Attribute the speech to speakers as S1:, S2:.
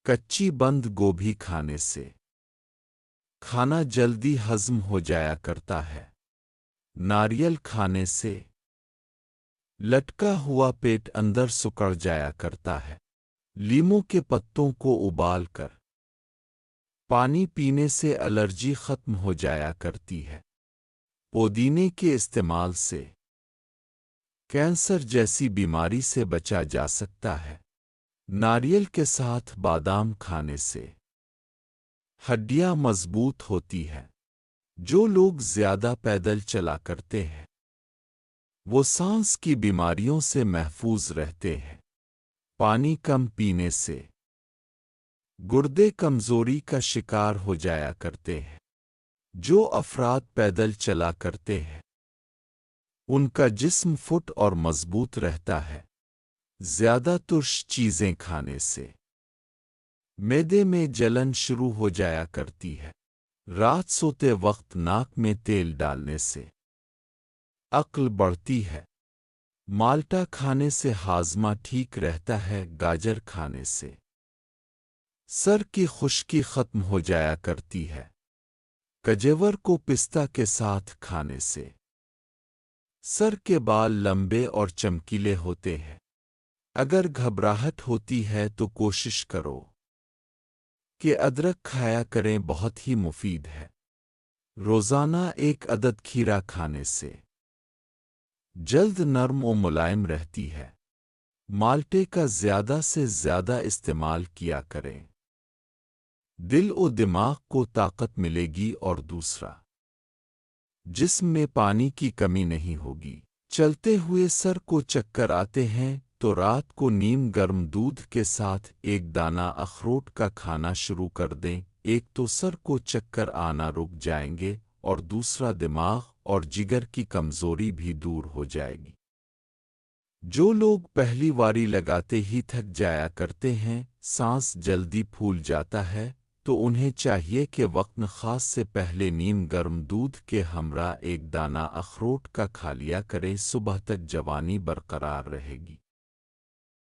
S1: کچی بند گوبھی کھانے سے کھانا جلدی ہضم ہو جایا کرتا ہے۔ ناریل کھانے سے لٹکا ہوا پیٹ اندر سکڑ جایا کرتا ہے۔ لیموں کے پتوں کو ابال کر پانی پینے سے الرجی ختم ہو جایا کرتی ہے۔ پودینے کے استعمال سے کینسر جیسی بیماری سے بچا جا سکتا ہے۔ ناریل کے ساتھ بادام کھانے سے ہڈیاں مضبوط ہوتی ہیں۔ جو لوگ زیادہ پیدل چلا کرتے ہیں وہ سانس کی بیماریوں سے محفوظ رہتے ہیں۔ پانی کم پینے سے گردے کمزوری کا شکار ہو جایا کرتے ہیں۔ جو افراد پیدل چلا کرتے ہیں ان کا جسم فٹ اور مضبوط رہتا ہے۔ زیادہ ترش چیزیں کھانے سے معدے میں جلن شروع ہو جایا کرتی ہے۔ رات سوتے وقت ناک میں تیل ڈالنے سے عقل بڑھتی ہے۔ مالٹا کھانے سے ہاضمہ ٹھیک رہتا ہے۔ گاجر کھانے سے سر کی خشکی ختم ہو جایا کرتی ہے۔ کجور کو پستہ کے ساتھ کھانے سے سر کے بال لمبے اور چمکیلے ہوتے ہیں۔ اگر گھبراہٹ ہوتی ہے تو کوشش کرو کہ ادرک کھایا کریں، بہت ہی مفید ہے۔ روزانہ 1 عدد کھیرا کھانے سے جلد نرم و ملائم رہتی ہے۔ مالٹے کا زیادہ سے زیادہ استعمال کیا کریں۔ دل و دماغ کو طاقت ملے گی اور دوسرا جسم میں پانی کی کمی نہیں ہوگی۔ چلتے ہوئے سر کو چکر آتے ہیں تو رات کو نیم گرم دودھ کے ساتھ 1 دانہ اخروٹ کا کھانا شروع کر دیں۔ ایک تو سر کو چکر آنا رک جائیں گے اور دوسرا دماغ اور جگر کی کمزوری بھی دور ہو جائے گی۔ جو لوگ پہلی واری لگاتے ہی تھک جایا کرتے ہیں، سانس جلدی پھول جاتا ہے، تو انہیں چاہیے کہ وقت خاص سے پہلے نیم گرم دودھ کے ہمراہ 1 دانہ اخروٹ کا کھا لیا کریں۔ صبح تک جوانی برقرار رہے گی۔